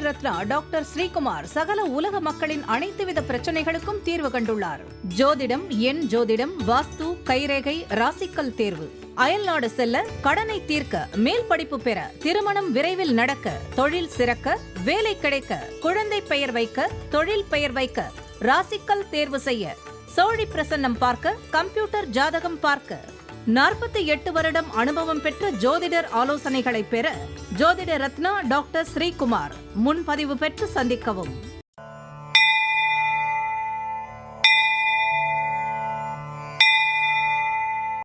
Ratna doctor Sreekumar சகல உலக மக்களின் அனைத்து வித பிரச்சனைகளுக்கும் தீர்வு கண்டுள்ளார். ஜோதிடம், எண் ஜோதிடம், வாஸ்து, கைரேகை, ராசிக்கல் தேர்வு, அயல்நாடு செல்ல, கடனை தீர்க்க, மேல் படிப்பு பெற, திருமணம் விரைவில் நடக்க, தொழில் சிறக்க, வேலை கிடைக்க, குழந்தை பெயர் வைக்க, தொழில் பெயர் வைக்க, ராசிக்கல் தேர்வு செய்ய, சோழி பிரசன்னம் பார்க்க, கம்ப்யூட்டர் ஜாதகம் பார்க்க, 48 வருடம் அனுபவம் பெற்ற ஜோதிடர் ஆலோசனைகளை பெற ஜோதிட ரத்னா டாக்டர் ஸ்ரீகுமார். முன்பதிவு பெற்று சந்திக்கவும்.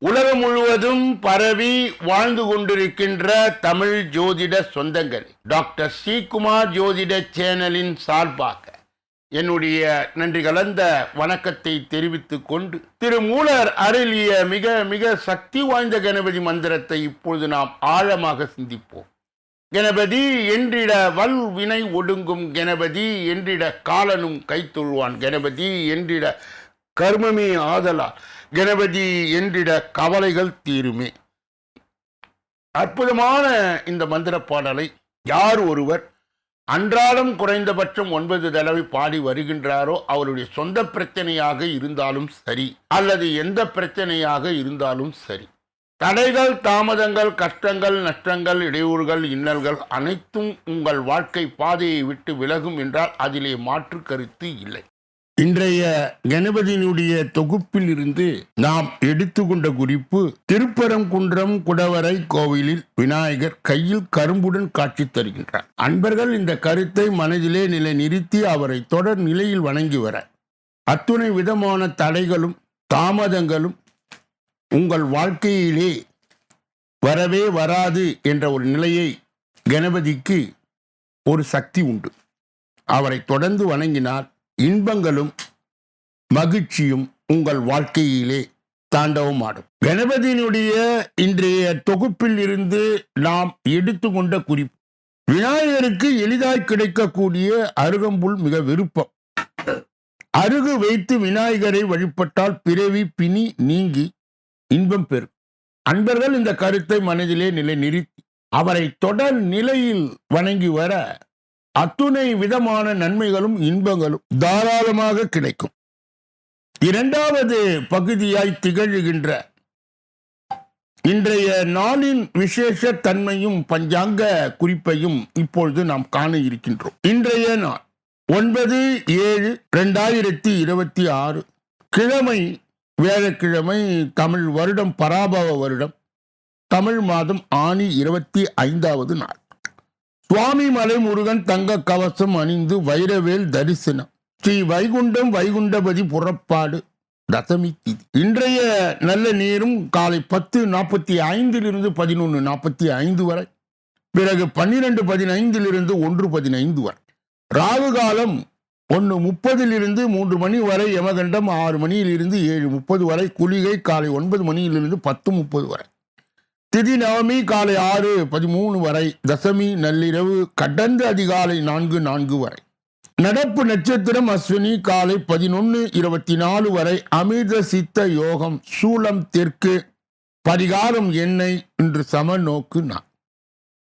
உலகம் முழுவதும் பரவி வாழ்ந்து கொண்டிருக்கின்ற தமிழ் ஜோதிட சொந்தங்கள், டாக்டர் ஸ்ரீகுமார் ஜோதிட சேனலின் சார்பாக என்னுடைய நன்றி கலந்த வணக்கத்தை தெரிவித்துக் கொண்டு, திருமூலர் அருளிய மிக மிக சக்தி வாய்ந்த கணபதி மந்திரத்தை இப்பொழுது நாம் ஆழமாக சிந்திப்போம். கணபதி என்றிட வல் வினை ஒடுங்கும், கணபதி என்றிட காலனும் கைத்தொழுவான், கணபதி என்றிட கர்மமே ஆதலால், கணபதி என்றிட கவலைகள் தீருமே. அற்புதமான இந்த மந்திர பாடலை யார் ஒருவர் அன்றாடம் குறைந்தபட்சம் 9 தடவை பாடி வருகின்றாரோ, அவருடைய சொந்த பிரச்சனையாக இருந்தாலும் சரி, அல்லது எந்த பிரச்சனையாக இருந்தாலும் சரி, தடைகள், தாமதங்கள், கஷ்டங்கள், நஷ்டங்கள், இடையூறுகள், இன்னல்கள் அனைத்தும் உங்கள் வாழ்க்கை பாதையை விட்டு விலகும் என்றால் அதிலே மாற்று கருத்து இல்லை. இன்றைய கணபதியினுடைய தொகுப்பில் இருந்து நாம் எடுத்துக்கொண்ட குறிப்பு, திருப்பரங்குன்றம் குடவரை கோவிலில் விநாயகர் கையில் கரும்புடன் காட்சி தருகின்றார். அன்பர்கள் இந்த கருத்தை மனதிலே நிலைநிறுத்தி அவரை தொடர் நிலையில் வணங்கி வர, அத்துணை விதமான தடைகளும் தாமதங்களும் உங்கள் வாழ்க்கையிலே வரவே வராது என்ற ஒரு நிலையை, கணபதிக்கு ஒரு சக்தி உண்டு. அவரை தொடர்ந்து வணங்கினால் இன்பங்களும் மகிழ்ச்சியும் உங்கள் வாழ்க்கையிலே தாண்டவமாடும். கணபதியினுடைய இன்றைய தொகுப்பில் இருந்து நாம் எடுத்துக்கொண்ட குறிப்பு, விநாயகருக்கு எளிதாய் கிடைக்கக்கூடிய அருகம்புல் மிக விருப்பம். அருகு வைத்து விநாயகரை வழிபட்டால் பிறவி பிணி நீங்கி இன்பம் பெறும். அன்பர்கள் இந்த கருத்தை மனதிலே நிலைநிறுத்தி அவரை தொடர் நிலையில் வணங்கி வர அத்துணை விதமான நன்மைகளும் இன்பங்களும் தாராளமாக கிடைக்கும். இரண்டாவது பகுதியாய் திகழ்கின்ற இன்றைய நாளின் விசேஷ தன்மையும் பஞ்சாங்க குறிப்பையும் இப்பொழுது நாம் காண இருக்கின்றோம். இன்றைய நாள் 9/7/2026, கிழமை வியாழக்கிழமை, தமிழ் வருடம் பராபவ வருடம், தமிழ் மாதம் ஆனி 25வது நாள். சுவாமி மலை முருகன் தங்க கவசம் அணிந்து வைரவேல் தரிசனம், ஸ்ரீ வைகுண்டம் வைகுண்டபதி புறப்பாடு, தசமி திதி. இன்றைய நல்ல நேரம் காலை 10:45 11:45 வரை, பிறகு 12:15 1:15 வரை. ராகு காலம் 1:30 3 மணி வரை, யமகண்டம் 6 மணியிலிருந்து 7:30 வரை, குளிகை காலை 9 மணியிலிருந்து 10:30 வரை, திதி நவமி காலை 6:13 வரை, தசமி நள்ளிரவு கடந்த அதிகாலை 4:04 வரை. நடப்பு நட்சத்திரம் அஸ்வினி காலை 11:24 வரை. அமிர்த சித்த யோகம், சூலம் தெற்கு, பரிகாரம் எண்ணெய், இன்று சம நோக்கு நாள்.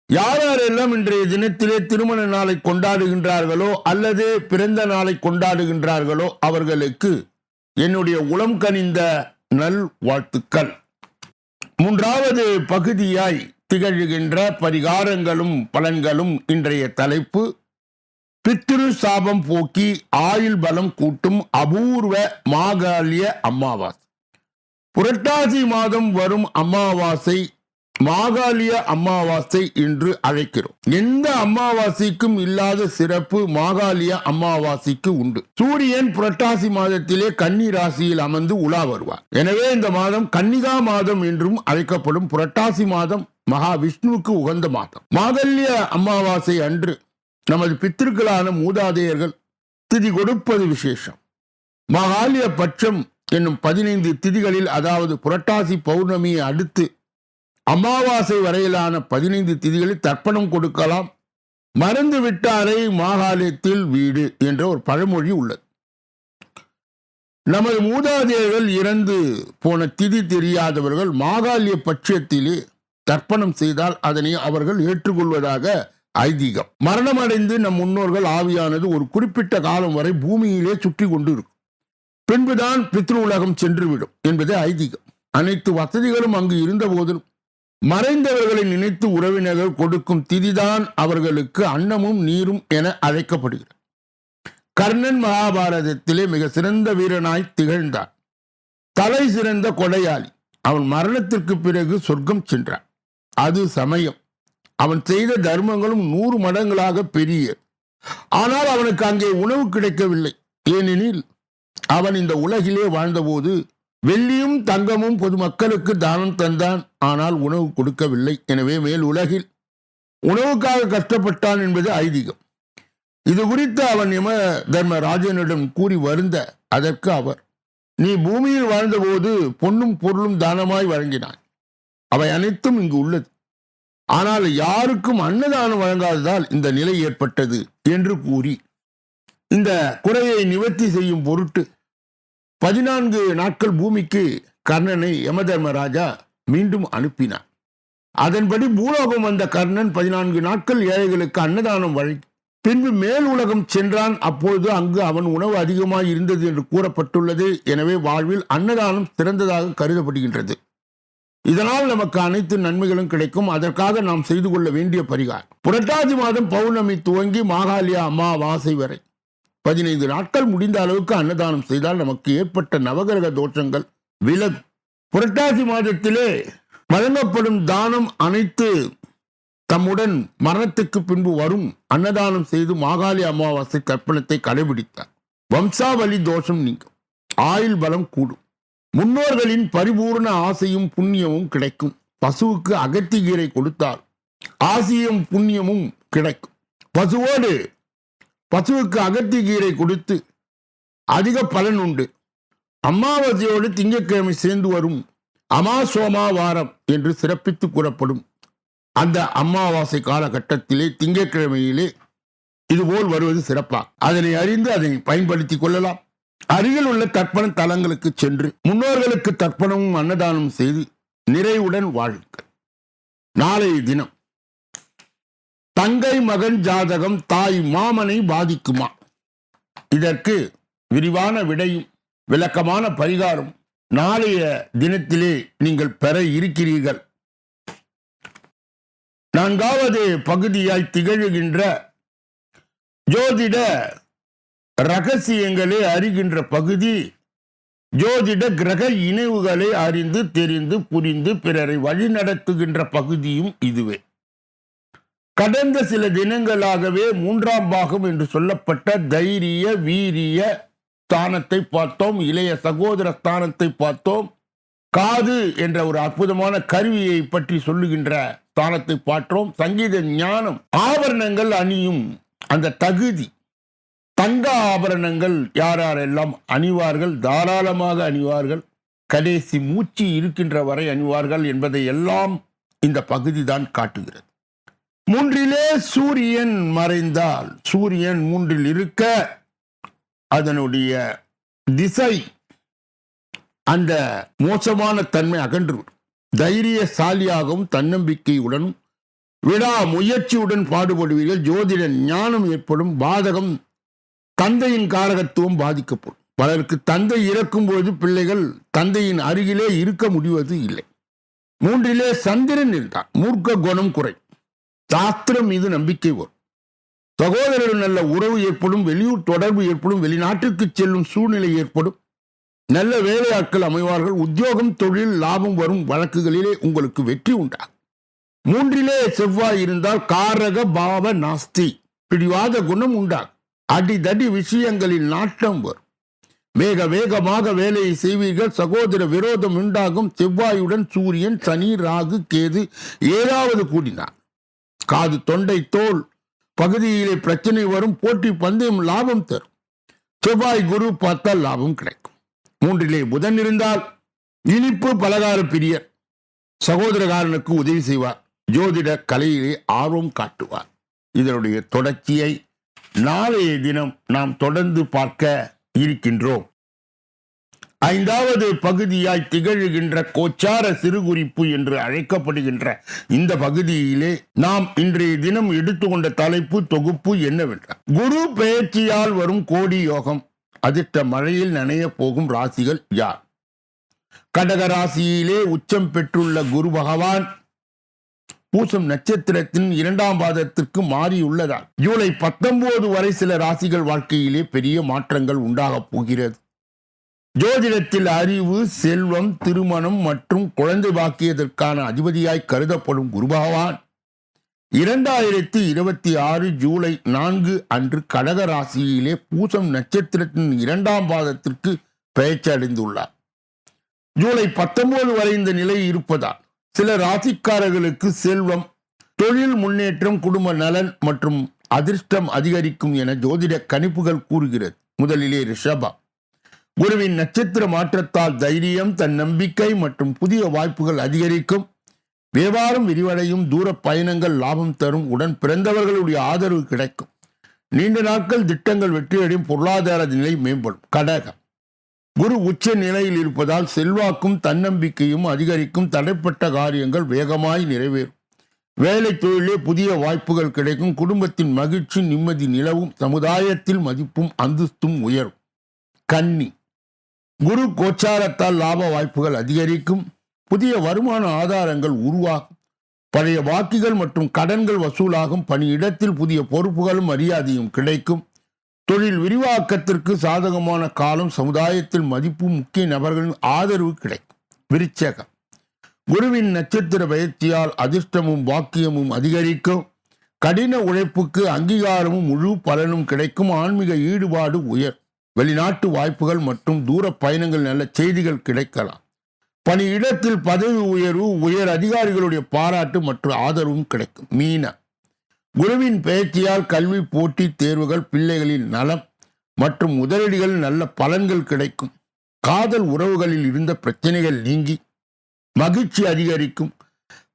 யாரெல்லாம் இன்றைய தினத்திலே திருமண நாளை கொண்டாடுகின்றார்களோ அல்லது பிறந்த நாளை கொண்டாடுகின்றார்களோ அவர்களுக்கு என்னுடைய உளம் கனிந்த நல் வாழ்த்துக்கள். மூன்றாவது பகுதியாய் திகழ்கின்ற பரிகாரங்களும் பலன்களும் இன்றைய தலைப்பு, பித்ரு சாபம் போக்கி ஆயுள் பலம் கூட்டும் அபூர்வ மாகாளிய அமாவாசை. புரட்டாசி மாதம் வரும் அமாவாசை மாகாளிய அமாவாசை என்று அழைக்கிறோம். எந்த அமாவாசைக்கும் இல்லாத சிறப்பு மாகாளிய அமாவாசைக்கு உண்டு. சூரியன் புரட்டாசி மாதத்திலே கன்னி ராசியில் அமர்ந்து உலா வருவார். எனவே இந்த மாதம் கன்னிகா மாதம் என்றும் அழைக்கப்படும். புரட்டாசி மாதம் மகாவிஷ்ணுவுக்கு உகந்த மாதம். மாகல்ய அமாவாசை அன்று நமது பித்திருக்களான மூதாதையர்கள் திதி கொடுப்பது விசேஷம். மகாலய பட்சம் என்னும் 15 திதிகளில், அதாவது புரட்டாசி பௌர்ணமியை அடுத்து அமாவாசை வரையிலான 15 திதிகளில் தர்ப்பணம் கொடுக்கலாம். மறந்து விட்டாரை மாகாலயத்தில் வீடு என்ற ஒரு பழமொழி உள்ளது. நமது மூதாதையர்கள் இறந்து போன திதி தெரியாதவர்கள் மாகாலய பட்சத்திலே தர்ப்பணம் செய்தால் அதனை அவர்கள் ஏற்றுக்கொள்வதாக ஐதீகம். மரணமடைந்து நம் முன்னோர்கள் ஆவியானது ஒரு குறிப்பிட்ட காலம் வரை பூமியிலே சுற்றி கொண்டு இருக்கும். பின்புதான் பித்ரு உலகம் சென்றுவிடும் என்பது ஐதீகம். அனைத்து வசதிகளும் அங்கு இருந்த போதிலும் மறைந்தவர்களை நினைத்து உறவினர்கள் கொடுக்கும் திதிதான் அவர்களுக்கு அன்னமும் நீரும் என அழைக்கப்படுகிறது. கர்ணன் மகாபாரதத்திலே மிக சிறந்த வீரனாய் திகழ்ந்தான். தலை சிறந்த கொலையாளி. அவன் மரணத்திற்கு பிறகு சொர்க்கம் சென்றான். அது சமயம். அவன் செய்த தர்மங்களும் 100 மடங்களாக பெரிய. ஆனால் அவனுக்கு அங்கே உணவு கிடைக்கவில்லை. ஏனெனில் அவன் இந்த உலகிலே வாழ்ந்தபோது வெள்ளியும் தங்கமும் பொதுமக்களுக்கு தானம் தந்தான். ஆனால் உணவு கொடுக்கவில்லை. எனவே மேல் உலகில் உணவுக்காக கஷ்டப்பட்டான் என்பது ஐதீகம். இது குறித்து அவன் யம தர்மராஜனிடம் கூறி வருந்த, அதற்கு அவர், நீ பூமியில் வாழ்ந்தபோது பொன்னும் பொருளும் தானமாய் வழங்கினான். அவை அனைத்தும் இங்கு உள்ளது. ஆனால் யாருக்கும் அன்னதானம் வழங்காததால் இந்த நிலை ஏற்பட்டது என்று கூறி இந்த குறையை நிவர்த்தி செய்யும் பொருட்டு 14 நாட்கள் பூமிக்கு கர்ணனை யமதர்மராஜா மீண்டும் அனுப்பினார். அதன்படி பூலோகம் வந்த கர்ணன் 14 நாட்கள் ஏழைகளுக்கு அன்னதானம் வழங்கி பின்பு மேல் உலகம் சென்றான். அப்பொழுது அங்கு அவன் உணவு அதிகமாக இருந்தது என்று கூறப்பட்டுள்ளது. எனவே வாழ்வில் அன்னதானம் சிறந்ததாக கருதப்படுகின்றது. இதனால் நமக்கு அனைத்து நன்மைகளும் கிடைக்கும். அதற்காக நாம் செய்து கொள்ள வேண்டிய பரிகாரம், புரட்டாசி மாதம் பௌர்ணமி துவங்கி மாகாளியா அமாவாசை வரை 15 நாட்கள் முடிந்த அளவுக்கு அன்னதானம் செய்தால் நமக்கு ஏற்பட்ட நவகிரக தோஷங்கள் விலகும். புரட்டாசி மாதத்திலே வழங்கப்படும் தானம் அனைத்து தம்முடன் மரணத்துக்கு பின்பு வரும் அன்னதானம் செய்து மாகாளி அமாவாசை தர்ப்பணத்தை கடைபிடித்தார். வம்சாவளி தோஷம் நீங்கும். ஆயுள் பலம் கூடும். முன்னோர்களின் பரிபூர்ண ஆசையும் புண்ணியமும் கிடைக்கும். பசுவுக்கு அகத்திகீரை கொடுத்தால் ஆசியும் புண்ணியமும் கிடைக்கும். பசுவுக்கு அகத்திகீரை கொடுத்து அதிக பலன் உண்டு. அமாவாசையோடு திங்கட்கிழமை சேர்ந்து வரும் அமாசோமா வாரம் என்று சிறப்பித்து கூறப்படும் அந்த அமாவாசை காலகட்டத்திலே திங்கட்கிழமையிலே இதுபோல் வருவது சிறப்பா. அதனை அறிந்து அதை பயன்படுத்திக் கொள்ளலாம். அருகில் உள்ள தர்ப்பண தலங்களுக்கு சென்று முன்னோர்களுக்கு தர்ப்பணமும் அன்னதானம் செய்து நிறைவுடன் வாழுங்கள். நாளைய தினம் தங்கை மகன் ஜாதகம் தாய் மாமனை பாதிக்குமா? இதற்கு விரிவான விடையும் விளக்கமான பரிகாரம் நாளைய தினத்திலே நீங்கள் பெற இருக்கிறீர்கள். 4வது பகுதியாய் திகழ்கின்ற ஜோதிட ரகசியங்களை அறிகின்ற பகுதி, ஜோதிட கிரக இணைவுகளை அறிந்து தெரிந்து புரிந்து பிறரை வழிநடத்துகின்ற பகுதியும் இதுவே. கடந்த சில தினங்களாகவே 3ஆம் பாகம் என்று சொல்லப்பட்ட தைரிய வீரிய ஸ்தானத்தை பார்த்தோம். இளைய சகோதர ஸ்தானத்தை பார்த்தோம். காது என்ற ஒரு அற்புதமான கருவியை பற்றி சொல்லுகின்ற ஸ்தானத்தை பார்த்தோம். சங்கீத ஞானம், ஆபரணங்கள் அணியும் அந்த தகுதி, தங்க ஆபரணங்கள் யாரெல்லாம் அணிவார்கள், தாராளமாக அணிவார்கள், கடைசி மூச்சு இருக்கின்ற வரை அணிவார்கள் என்பதை எல்லாம் இந்த பகுதி தான் காட்டுகிறது. 3லே சூரியன் மறைந்தால், சூரியன் 3இல் இருக்க அதனுடைய திசை, அந்த மோசமான தன்மை அகன்று தைரியசாலியாகவும் தன்னம்பிக்கையுடனும் விடா முயற்சியுடன் பாடுபடுவீர்கள். ஜோதிட ஞானம் ஏற்படும். பாதகம், தந்தையின் காரகத்துவம் பாதிக்கப்படும். பலருக்கு தந்தை இறக்கும் போது பிள்ளைகள் தந்தையின் அருகிலே இருக்க முடிவது இல்லை. 3லே சந்திரன் இருந்தார். மூர்க்க குணம் குறை. சாஸ்திரம் மீது நம்பிக்கை வரும். சகோதரர்கள் நல்ல உறவு ஏற்படும். வெளியூர் தொடர்பு ஏற்படும். வெளிநாட்டிற்கு செல்லும் சூழ்நிலை ஏற்படும். நல்ல வேலையாட்கள் அமைவார்கள். உத்தியோகம், தொழில், லாபம் வரும் வழக்குகளிலே உங்களுக்கு வெற்றி உண்டாகும். 3லே செவ்வாய் இருந்தால் காரக பாவ நாஸ்தி, பிடிவாத குணம் உண்டாகும். அடிதடி விஷயங்களில் நாட்டம் வரும். வேகமாக வேலையை செய்வீர்கள். சகோதர விரோதம் உண்டாகும். செவ்வாயுடன் சூரியன், சனி, ராகு, கேது ஏதாவது கூடினார். காது, தொண்டை, தோல் பகுதியிலே பிரச்சனை வரும். போட்டி பந்தயம் லாபம் தரும். செவ்வாய் குரு பார்த்தால் லாபம் கிடைக்கும். 3லே புதன் இருந்தால் இனிப்பு பலகார பிரியர். சகோதரகாரனுக்கு உதவி செய்வார். ஜோதிட கலையிலே ஆர்வம் காட்டுவார். இதனுடைய தொடர்ச்சியை நாளைய தினம் நாம் தொடர்ந்து பார்க்க இருக்கின்றோம். 5வது பகுதியாய் திகழ்கின்ற கோச்சார சிறுகுறிப்பு என்று அழைக்கப்படுகின்ற இந்த பகுதியிலே நாம் இன்றைய தினம் எடுத்துக்கொண்ட தலைப்பு தொகுப்பு என்னவென்றால் குரு பெயர்ச்சியால் வரும் கோடி யோகம். அதிர்ஷ்ட மழையில் நனைய போகும் ராசிகள் யார்? கடக ராசியிலே உச்சம் பெற்றுள்ள குரு பகவான் பூசம் நட்சத்திரத்தின் 2ஆம் பாதத்திற்கு மாறியுள்ளதால் ஜூலை 19 வரை சில ராசிகள் வாழ்க்கையிலே பெரிய மாற்றங்கள் உண்டாகப் போகிறது. ஜோதிடத்தில் அறிவு, செல்வம், திருமணம் மற்றும் குழந்தை பாக்கியதற்கான அதிபதியாய் கருதப்படும் குரு பகவான் 2026 ஜூலை 4 அன்று கடக ராசியிலே பூசம் நட்சத்திரத்தின் 2ஆம் பாதத்திற்கு பெயர்ச்சி அடைந்துள்ளார். ஜூலை 19 வரை இந்த நிலை இருப்பதால் சில ராசிக்காரர்களுக்கு செல்வம், தொழில் முன்னேற்றம், குடும்ப நலன் மற்றும் அதிர்ஷ்டம் அதிகரிக்கும் என ஜோதிட கணிப்புகள் கூறுகிறது. முதலிலே ரிஷபா. குருவின் நட்சத்திர மாற்றத்தால் தைரியம், தன்னம்பிக்கை மற்றும் புதிய வாய்ப்புகள் அதிகரிக்கும். வியாபாரம் விரிவடையும். தூர பயணங்கள் லாபம் தரும். உடன் பிறந்தவர்களுடைய ஆதரவு கிடைக்கும். நீண்ட நாட்கள் திட்டங்கள் வெற்றியடையும். பொருளாதார நிலை மேம்படும். கடகம். குரு உச்ச நிலையில் இருப்பதால் செல்வாக்கும் தன்னம்பிக்கையும் அதிகரிக்கும். தடைப்பட்ட காரியங்கள் வேகமாய் நிறைவேறும். வேலை தொழிலே புதிய வாய்ப்புகள் கிடைக்கும். குடும்பத்தின் மகிழ்ச்சி, நிம்மதி நிலவும். சமுதாயத்தில் மதிப்பும் அந்தஸ்தும் உயரும். கன்னி. குரு கோச்சாரத்தால் லாப வாய்ப்புகள் அதிகரிக்கும். புதிய வருமான ஆதாரங்கள் உருவாகும். பழைய பாக்கிகள் மற்றும் கடன்கள் வசூலாகும். பணியிடத்தில் புதிய பொறுப்புகளும் மரியாதையும் கிடைக்கும். தொழில் விரிவாக்கத்திற்கு சாதகமான காலம். சமுதாயத்தில் மதிப்பும் முக்கிய நபர்களின் ஆதரவு கிடைக்கும். விருச்சகம். குருவின் நட்சத்திர பயிற்சியால் அதிர்ஷ்டமும் பாக்கியமும் அதிகரிக்கும். கடின உழைப்புக்கு அங்கீகாரமும் முழு பலனும் கிடைக்கும். ஆன்மீக ஈடுபாடு உயர். வெளிநாட்டு வாய்ப்புகள் மற்றும் தூர பயணங்கள் நல்ல செய்திகள் கிடைக்கலாம். பணியிடத்தில் பதவி உயர்வு, உயர் அதிகாரிகளுடைய பாராட்டு மற்றும் ஆதரவும் கிடைக்கும். மீன. குருவின் பெயர்ச்சியால் கல்வி, போட்டி தேர்வுகள், பிள்ளைகளின் நலம் மற்றும் முதலீடுகள் நல்ல பலன்கள் கிடைக்கும். காதல் உறவுகளில் இருந்த பிரச்சனைகள் நீங்கி மகிழ்ச்சி அதிகரிக்கும்.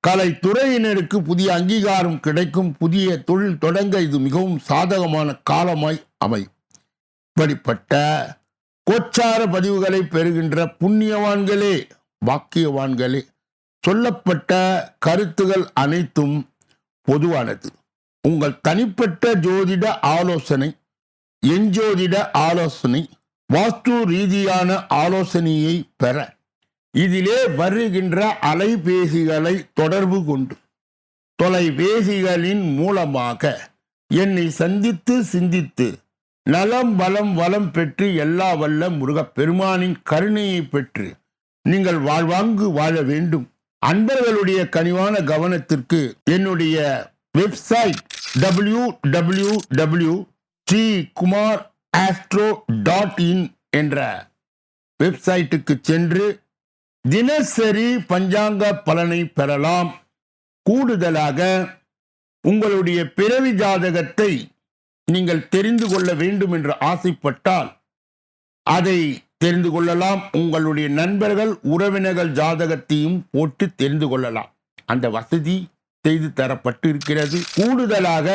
கலைத்துறையினருக்கு புதிய அங்கீகாரம் கிடைக்கும். புதிய தொழில் தொடங்க இது மிகவும் சாதகமான காலமாய் அமையும். இப்படிப்பட்ட கோச்சார பதிவுகளை பெறுகின்ற புண்ணியவான்களே, பாக்கியவான்களே, சொல்லப்பட்ட கருத்துகள் அனைத்தும் பொதுவானது. உங்கள் தனிப்பட்ட ஜோதிட ஆலோசனை, எஞ்சோதிட ஆலோசனை, வாஸ்து ரீதியான ஆலோசனையை பெற இதிலே வருகின்ற அலைபேசிகளை தொடர்பு கொண்டு தொலைபேசிகளின் மூலமாக என்னை சந்தித்து சிந்தித்து நலம் பலம் வளம் பெற்று எல்லா வல்ல முருகப் பெருமானின் கருணையை பெற்று நீங்கள் வாழ்வாங்கு வாழ வேண்டும். அன்பர்களுடைய கனிவான கவனத்திற்கு என்னுடைய வெப்சைட் www.kumaraastro.in என்ற வெப்சைட்டுக்கு சென்று தினசரி பஞ்சாங்க பலனை பெறலாம். கூடுதலாக உங்களுடைய பிறவி ஜாதகத்தை நீங்கள் தெரிந்து கொள்ள வேண்டும் என்று ஆசைப்பட்டால் அதை தெரிந்து கொள்ளலாம். உங்களுடைய நண்பர்கள், உறவினர்கள் ஜாதகத்தையும் போட்டு தெரிந்து கொள்ளலாம். அந்த வசதி செய்து தரப்பட்டு இருக்கிறது. கூடுதலாக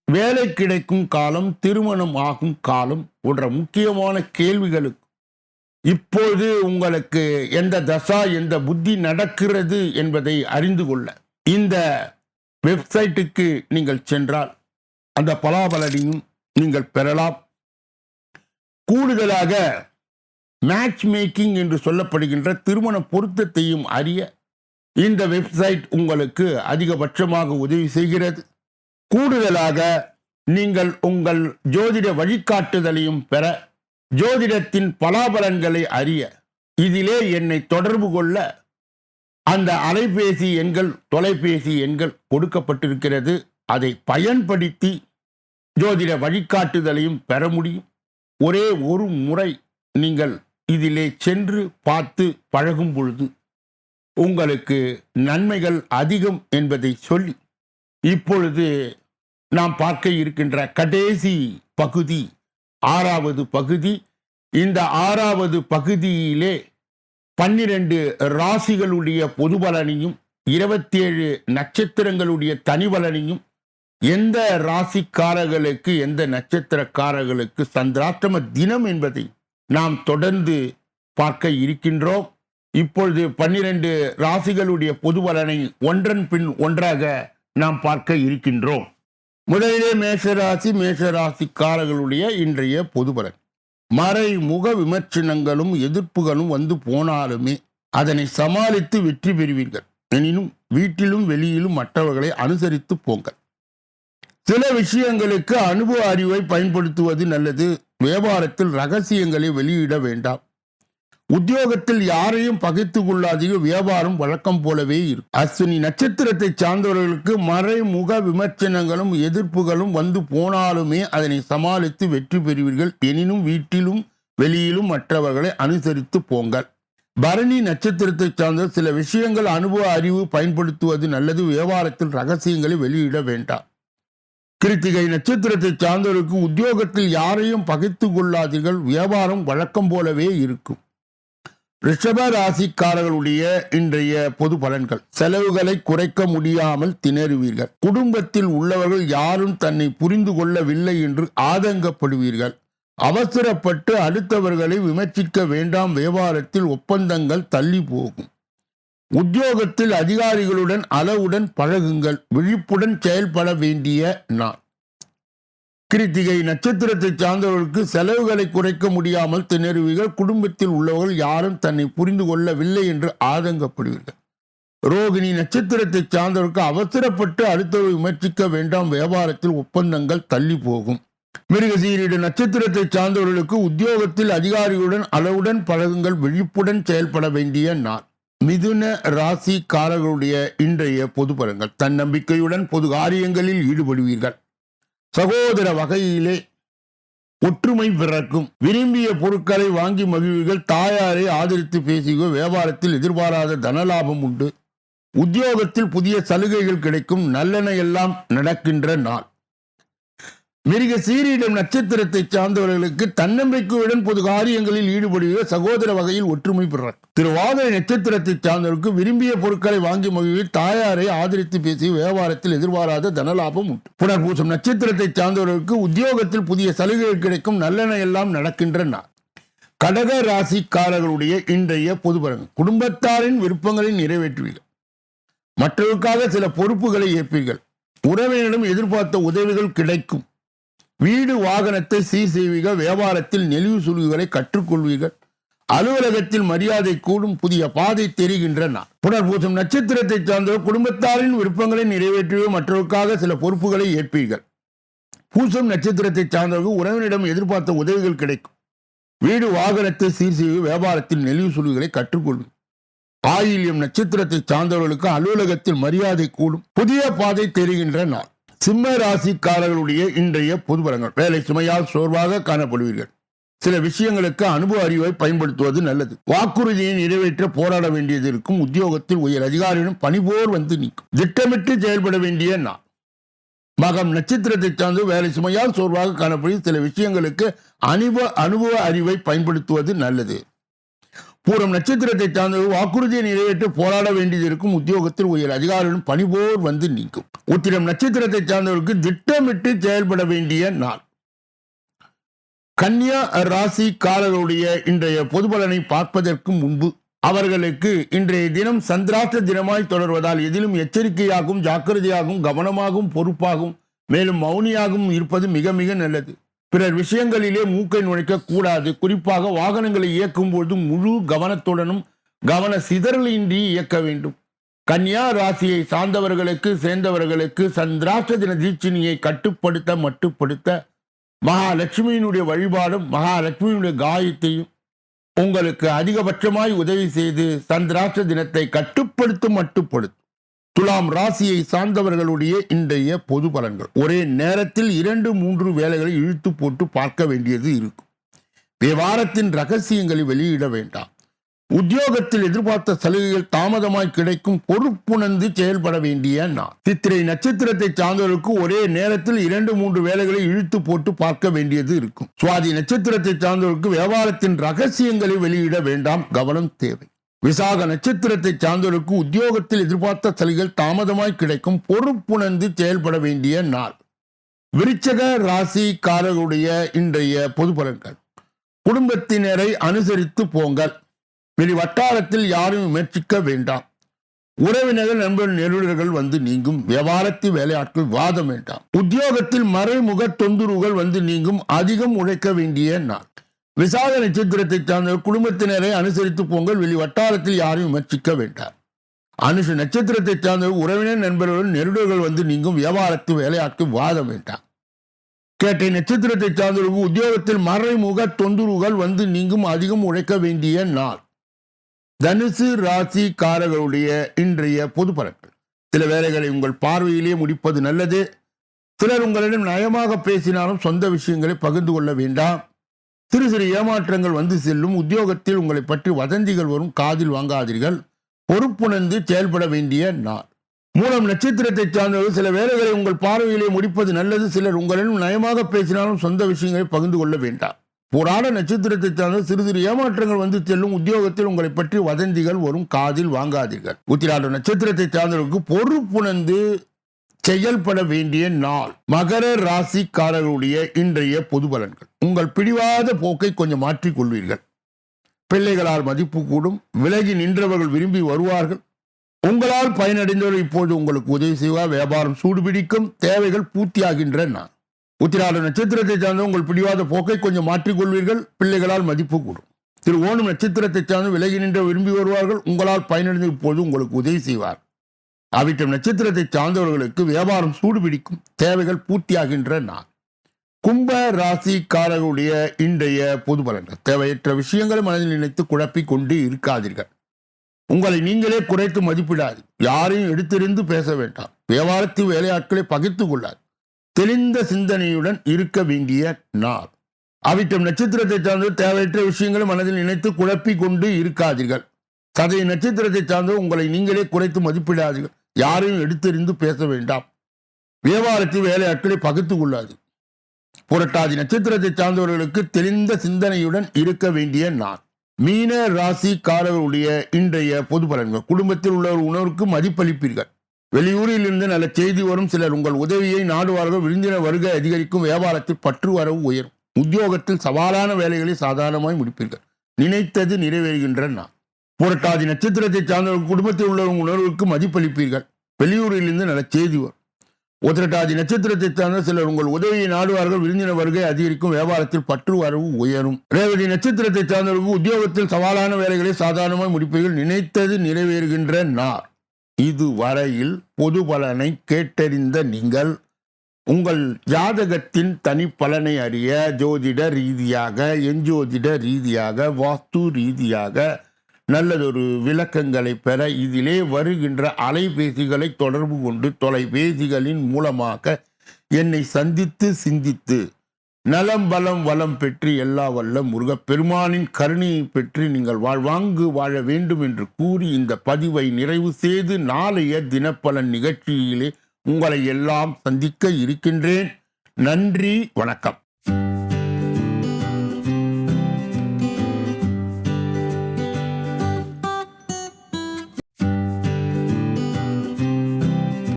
வேலை கிடைக்கும் காலம், திருமணம் ஆகும் காலம் போன்ற முக்கியமான கேள்விகளுக்கு இப்போது உங்களுக்கு எந்த தசா, எந்த புத்தி நடக்கிறது என்பதை அறிந்து கொள்ள இந்த வெப்சைட்டுக்கு நீங்கள் சென்றால் அந்த பலாபலனையும் நீங்கள் பெறலாம். கூடுதலாக மேட்ச் மேக்கிங் என்று சொல்லப்படுகின்ற திருமண பொருத்தத்தையும் அறிய இந்த வெப்சைட் உங்களுக்கு அதிகபட்சமாக உதவி செய்கிறது. கூடுதலாக நீங்கள் உங்கள் ஜோதிட வழிகாட்டுதலையும் பெற, ஜோதிடத்தின் பலாபலன்களை அறிய இதிலே என்னை தொடர்பு கொள்ள அந்த அலைபேசி எண்கள், தொலைபேசி எண்கள் கொடுக்கப்பட்டிருக்கிறது. அதை பயன்படுத்தி ஜோதிட வழிகாட்டுதலையும் பெற முடியும். ஒரே ஒரு முறை நீங்கள் இதிலே சென்று பார்த்து பழகும் பொழுது உங்களுக்கு நன்மைகள் அதிகம் என்பதை சொல்லி இப்பொழுது நாம் பார்க்க இருக்கின்ற கடைசி பகுதி 6வது பகுதி. இந்த 6வது பகுதியிலே 12 ராசிகளுடைய பொது பலனையும் 27 நட்சத்திரங்களுடைய தனி பலனையும், எந்த ராசிக்காரர்களுக்கு எந்த நட்சத்திரக்காரர்களுக்கு சந்திராஷ்டம தினம் என்பதை நாம் தொடர்ந்து பார்க்க இருக்கின்றோம். இப்பொழுது 12 ராசிகளுடைய பொது பலனை ஒன்றன் பின் ஒன்றாக நாம் பார்க்க இருக்கின்றோம். முதலிலே மேஷராசிக்காரர்களுடைய இன்றைய பொது பலன். மறைமுக விமர்சனங்களும் எதிர்ப்புகளும் வந்து போனாலுமே அதனை சமாளித்து வெற்றி பெறுவீர்கள். எனினும் வீட்டிலும் வெளியிலும் மற்றவர்களை அனுசரித்து போங்கள். சில விஷயங்களுக்கு அனுபவ அறிவை பயன்படுத்துவது நல்லது. வியாபாரத்தில் ரகசியங்களை வெளியிட வேண்டாம். உத்தியோகத்தில் யாரையும் பகைத்து கொள்ளாதீர்கள். வியாபாரம் வழக்கம் போலவே இருக்கும். அஸ்வினி நட்சத்திரத்தை சார்ந்தவர்களுக்கு மறைமுக விமர்சனங்களும் எதிர்ப்புகளும் வந்து போனாலுமே அதனை சமாளித்து வெற்றி பெறுவீர்கள். எனினும் வீட்டிலும் வெளியிலும் மற்றவர்களை அனுசரித்து போங்கள். பரணி நட்சத்திரத்தை சார்ந்த சில விஷயங்கள் அனுபவ அறிவு பயன்படுத்துவது நல்லது. வியாபாரத்தில் ரகசியங்களை வெளியிட வேண்டாம். கிருத்திகை நட்சத்திரத்தை சார்ந்தவர்களுக்கு உத்தியோகத்தில் யாரையும் பகைத்து கொள்ளாதீர்கள். வியாபாரம் வழக்கம் போலவே இருக்கும். ரிஷப ராசிக்காரர்களுடைய இன்றைய பொது பலன்கள். செலவுகளை குறைக்க முடியாமல் திணறுவீர்கள். குடும்பத்தில் உள்ளவர்கள் யாரும் தன்னை புரிந்து கொள்ளவில்லை என்று ஆதங்கப்படுவீர்கள். அவசரப்பட்டு அடுத்தவர்களை விமர்சிக்க வேண்டாம். வியாபாரத்தில் ஒப்பந்தங்கள் தள்ளி போகும். உத்தியோகத்தில் அதிகாரிகளுடன் அளவுடன் பழகுங்கள். விழிப்புடன் செயல்பட வேண்டிய நாள். கிருத்திகை நட்சத்திரத்தை சார்ந்தவர்களுக்கு செலவுகளை குறைக்க முடியாமல் திணறுவீர்கள். குடும்பத்தில் உள்ளவர்கள் யாரும் தன்னை புரிந்து கொள்ளவில்லை என்று ஆதங்கப்படுவீர்கள். ரோகிணி நட்சத்திரத்தை சார்ந்தவர்களுக்கு அவசரப்பட்டு அடுத்தவர்கள் விமர்சிக்க வேண்டாம். வியாபாரத்தில் ஒப்பந்தங்கள் தள்ளி போகும். மிருகசீரிட நட்சத்திரத்தை சார்ந்தவர்களுக்கு உத்தியோகத்தில் அதிகாரிகளுடன் அளவுடன் பழகுங்கள். விழிப்புடன் செயல்பட வேண்டிய நாள். மிதுன ராசிக்காரர்களுடைய இன்றைய பொது பலன்கள். தன்னம்பிக்கையுடன் பொது காரியங்களில் ஈடுபடுவீர்கள். சகோதர வகையிலே ஒற்றுமை பிறக்கும். விரும்பிய பொருட்களை வாங்கி மகிழ்வீர்கள். தாயாரை ஆதரித்து பேசுவீர்கள். வியாபாரத்தில் எதிர்பாராத தனலாபம் உண்டு. உத்தியோகத்தில் புதிய சலுகைகள் கிடைக்கும். நல்லென எல்லாம் நடக்கின்ற நாள். மிருக சீரிடம் நட்சத்திரத்தை சார்ந்தவர்களுக்கு தன்னம்பிக்கையுடன் பொது காரியங்களில் ஈடுபடுகிற சகோதர வகையில் ஒற்றுமை பிறக்கும். திருவாதிரை நட்சத்திரத்தை சார்ந்தவர்களுக்கு விரும்பிய பொருட்களை வாங்கி மகிழ்வில் தாயாரை ஆதரித்து பேசி வியாபாரத்தில் எதிர்பாராத தனலாபம் உண்டு. புனர்பூசம் நட்சத்திரத்தை சார்ந்தவர்களுக்கு உத்தியோகத்தில் புதிய சலுகைகள் கிடைக்கும். நல்லென எல்லாம் நடக்கின்ற நாள். கடக ராசிக்காரர்களுடைய இன்றைய பொது பலன்கள். குடும்பத்தாரின் விருப்பங்களை நிறைவேற்றுவீர்கள். மற்றவர்களுக்காக சில பொறுப்புகளை ஏற்பீர்கள். உறவினரிடம் எதிர்பார்த்த உதவிகள் கிடைக்கும். வீடு வாகனத்தை சீர் செய்வீர்கள். வியாபாரத்தில் நெளிவு சுழிவுகளை கற்றுக்கொள்வீர்கள். அலுவலகத்தில் மரியாதை கூடும். புதிய பாதை தெரிகின்ற நாள். புனர்பூசம் நட்சத்திரத்தை சார்ந்தவர் குடும்பத்தாரின் விருப்பங்களை நிறைவேற்றுவீர்கள். மற்றவர்களுக்காக சில பொறுப்புகளை ஏற்பீர்கள். பூசம் நட்சத்திரத்தை சார்ந்தவர்கள் உறவினரிடம் எதிர்பார்த்த உதவிகள் கிடைக்கும். வீடு வாகனத்தை சீர் செய்வீர்கள். வியாபாரத்தில் நெளிவு சுழிவுகளை கற்றுக்கொள்வீர்கள். ஆயில்யம் நட்சத்திரத்தை சார்ந்தவர்களுக்கு அலுவலகத்தில் மரியாதை கூடும். புதிய பாதை தெரிகின்ற நாள். சிம்ம ராசிக்காரர்களுடைய இன்றைய பொது பலன்கள். வேலை சுமையால் சோர்வாக காணப்படுவீர்கள். சில விஷயங்களுக்கு அனுபவ அறிவை பயன்படுத்துவது நல்லது. வாக்குறுதியை நிறைவேற்ற போராட வேண்டியது இருக்கும். உத்தியோகத்தில் உயர் அதிகாரியிடம் பணிபோர் வந்து நீக்கும். திட்டமிட்டு செயல்பட வேண்டிய நாள். மகம் நட்சத்திரத்தை சார்ந்து வேலை சுமையால் சோர்வாக காணப்படும். சில விஷயங்களுக்கு அனுபவ அறிவை பயன்படுத்துவது நல்லது. பூரம் நட்சத்திரத்தை சார்ந்தவர் வாக்குறுதியை நிறைவேற்ற போராட வேண்டியது இருக்கும். உத்தியோகத்தில் உயர் அதிகாரிகளும் பணிபோர் வந்து நீக்கும். உத்திரம் நட்சத்திரத்தை சார்ந்தவருக்கு திட்டமிட்டு செயல்பட வேண்டிய நாள். கன்னியா ராசிக்காரர்களுடைய இன்றைய பொது பலனை பார்ப்பதற்கு முன்பு அவர்களுக்கு இன்றைய தினம் சந்திராஷ்ட தினமாய் தொடர்வதால் எதிலும் எச்சரிக்கையாகவும் ஜாக்கிரதையாகவும் கவனமாகவும் பொறுப்பாகவும் மேலும் மௌனியாகவும் இருப்பது மிக மிக நல்லது. பிறர் விஷயங்களிலே மூக்கை நுழைக்க கூடாது. குறிப்பாக வாகனங்களை இயக்கும் பொழுது முழு கவனத்துடனும் கவன சிதறலின்றி இயக்க வேண்டும். கன்னியா ராசியை சேர்ந்தவர்களுக்கு சந்திராஷ்ட தின தீட்சிணியை மட்டுப்படுத்த மகாலட்சுமியினுடைய வழிபாடும் மகாலட்சுமியினுடைய காயத்தையும் உங்களுக்கு அதிகபட்சமாய் உதவி செய்து சந்திராஷ்ட தினத்தை மட்டுப்படுத்தும். துலாம் ராசியை சார்ந்தவர்களுடைய இன்றைய பொது பலன்கள். ஒரே நேரத்தில் 2-3 வேலைகளை இழுத்து போட்டு பார்க்க வேண்டியது இருக்கும். வியாபாரத்தின் ரகசியங்களை வெளியிட வேண்டாம். உத்தியோகத்தில் எதிர்பார்த்த சலுகைகள் தாமதமாய் கிடைக்கும். பொறுப்புணர்ந்து செயல்பட வேண்டிய நாள். சித்திரை நட்சத்திரத்தை சார்ந்தவர்களுக்கு ஒரே நேரத்தில் 2-3 வேலைகளை இழுத்து போட்டு பார்க்க வேண்டியது இருக்கும். சுவாதி நட்சத்திரத்தை சார்ந்தவர்களுக்கு வியாபாரத்தின் ரகசியங்களை வெளியிட வேண்டாம். கவனம் தேவை. விசாக நட்சத்திரத்தை சார்ந்தவர்களுக்கு உத்தியோகத்தில் எதிர்பார்த்த சலுகைகள் தாமதமாய் கிடைக்கும். பொறுப்புணர்ந்து செயல்பட வேண்டிய நாள். விருச்சக ராசிக்காரர்களுடைய இன்றைய பொது பலன்கள். குடும்பத்தினரை அனுசரித்து போங்கள். வெளி வட்டாரத்தில் யாரும் விமர்சிக்க வேண்டாம். உறவினர்கள், நண்பர்கள், நெருடர்கள் வந்து நீங்கும். வியாபாரத்தில் வேலையாட்கள் வாதம் வேண்டாம். உத்தியோகத்தில் மறைமுக தொந்தரவுகள் வந்து நீங்கும். அதிகம் உழைக்க வேண்டிய நாள். விசாக நட்சத்திரத்தை சார்ந்த குடும்பத்தினரை அனுசரித்து போங்கள். வெளி வட்டாரத்தில் யாரும் விமர்சிக்க வேண்டாம். அனுஷ நட்சத்திரத்தை சார்ந்த உறவினர், நண்பர்கள், நெருடர்கள் வந்து நீங்கும். வியாபாரத்தில் வேலையாட்கள் வாதம் வேண்டாம். கேட்டை நட்சத்திரத்தை சார்ந்தவர்களுக்கு உத்தியோகத்தில் மறைமுக தொந்தரவுகள் வந்து நீங்கும். அதிகம் உழைக்க வேண்டிய நாள். தனுசு ராசி காரர்களுடைய இன்றைய பொது பலன்கள். சில வேலைகளை உங்கள் பார்வையிலே முடிப்பது நல்லது. சிலர் உங்களிடம் நயமாக பேசினாலும் சொந்த விஷயங்களை பகிர்ந்து கொள்ள வேண்டாம். சிறு சிறு ஏமாற்றங்கள் வந்து செல்லும். உத்தியோகத்தில் உங்களை பற்றி வதந்திகள் வரும். காதில் வாங்காதீர்கள். பொறுப்புணர்ந்து செயல்பட வேண்டிய நாள். மூலம் நட்சத்திரத்தை சார்ந்தவர்கள் சில வேலைகளை உங்கள் பார்வையிலே முடிப்பது நல்லது. சிலர் உங்களிடம் நயமாக பேசினாலும் சொந்த விஷயங்களை பகிர்ந்து கொள்ள வேண்டாம். போராட நட்சத்திரத்தை சார்ந்த சிறு சிறு ஏமாற்றங்கள் வந்து செல்லும். உத்தியோகத்தில் உங்களை பற்றி வதந்திகள் வரும். காதில் வாங்காதீர்கள். உத்திராட நட்சத்திரத்தை சார்ந்தவர்களுக்கு பொறுப்புணர்ந்து செயல்பட வேண்டிய நாள். மகர ராசிக்காரர்களுடைய இன்றைய பொது பலன்கள். உங்கள் பிடிவாத போக்கை கொஞ்சம் மாற்றிக் கொள்வீர்கள். பிள்ளைகளால் மதிப்பு கூடும். விலகி நின்றவர்கள் விரும்பி வருவார்கள். உங்களால் பயனடைந்தவர்கள் இப்போது உங்களுக்கு உதவி செய்வார். வியாபாரம் சூடுபிடிக்கும். தேவைகள் பூர்த்தியாகின்ற நாள். உத்திராட நட்சத்திரத்தை சார்ந்த உங்கள் பிடிவாத போக்கை கொஞ்சம் மாற்றிக்கொள்வீர்கள். பிள்ளைகளால் மதிப்பு கூடும். திரு ஓணம் நட்சத்திரத்தை சார்ந்து விலகி நின்று விரும்பி வருவார்கள். உங்களால் பயனடைந்த இப்போது உங்களுக்கு உதவி செய்வார். அவிட்டம் நட்சத்திரத்தை சார்ந்தவர்களுக்கு வியாபாரம் சூடுபிடிக்கும். தேவைகள் பூர்த்தியாகின்ற நாள். கும்ப ராசிக்காரர்களுடைய இன்றைய பொது பலன்கள். தேவையற்ற விஷயங்களை மனதில் நினைத்து குழப்பிக் கொண்டு இருக்காதீர்கள். உங்களை நீங்களே குறைத்து மதிப்பிடாது. யாரையும் எடுத்திருந்து பேச வேண்டாம். வியாபாரத்தில் வேலையாட்களை பகிர்ந்து கொள்ளாது. தெளிந்த சிந்தனையுடன் இருக்க வேண்டிய நாள். அவிட்டம் நட்சத்திரத்தை சார்ந்து தேவையற்ற விஷயங்களை மனதில் நினைத்து குழப்பிக் கொண்டு இருக்காதீர்கள். சதய நட்சத்திரத்தை சார்ந்து உங்களை நீங்களே குறைத்து மதிப்பிடாதீர்கள். யாரையும் எடுத்திருந்து பேச வேண்டாம். வியாபாரத்தில் வேலையாட்களை பகிர்ந்து கொள்ளாது. புரட்டாதி நட்சத்திரத்தை சார்ந்தவர்களுக்கு தெளிந்த சிந்தனையுடன் இருக்க வேண்டிய நாள். மீன ராசிக்காரர்களுடைய இன்றைய பொது பலன்கள். குடும்பத்தில் உள்ள ஒரு உணர்வுக்கு மதிப்பளிப்பீர்கள். வெளியூரில் இருந்து நல்ல செய்தி வரும். சிலர் உங்கள் உதவியை நாடுவார்கள். விருந்தினர் வருகை அதிகரிக்கும். வியாபாரத்தில் பற்று வரவு உயரும். உத்தியோகத்தில் சவாலான வேலைகளை சாதாரணமாய் முடிப்பீர்கள். நினைத்தது நிறைவேறுகின்ற நாள். புரட்டாதி நட்சத்திரத்தை சார்ந்தவர்கள் குடும்பத்தில் உள்ள உணர்வுக்கு மதிப்பளிப்பீர்கள். வெளியூரில் இருந்து நல்ல செய்தி வரும். உத்திரட்டாதி நட்சத்திரத்தை சார்ந்த சிலர் உங்கள் உதவியை நாடுவார்கள். விருந்தினர் வருகை அதிகரிக்கும். வியாபாரத்தில் பற்று வரவு உயரும். ரேவதி நட்சத்திரத்தை சார்ந்தவர்களுக்கு உத்தியோகத்தில் சவாலான வேலைகளை சாதாரணமாய் முடிப்பீர்கள். நினைத்தது நிறைவேறுகின்ற நாள். இதுவரையில் பொது பலனை கேட்டறிந்த நீங்கள் உங்கள் ஜாதகத்தின் தனி பலனை அறிய ஜோதிட ரீதியாக, எஞ்சோதிட ரீதியாக, வாஸ்து ரீதியாக நல்லதொரு விளக்கங்களை பெற இதிலே வருகின்ற அலைபேசிகளை தொடர்பு கொண்டு தொலைபேசிகளின் மூலமாக என்னை சந்தித்து சிந்தித்து நலம் பலம் வளம் பெற்று எல்லா வல்ல முருகப்பெருமானின் கருணையை பெற்று நீங்கள் வாழ்வாங்கு வாழ வேண்டும் என்று கூறி இந்த பதிவை நிறைவு செய்து நாளைய தினப்பலன் நிகழ்ச்சியிலே உங்களை எல்லாம் சந்திக்க இருக்கின்றேன். நன்றி, வணக்கம்.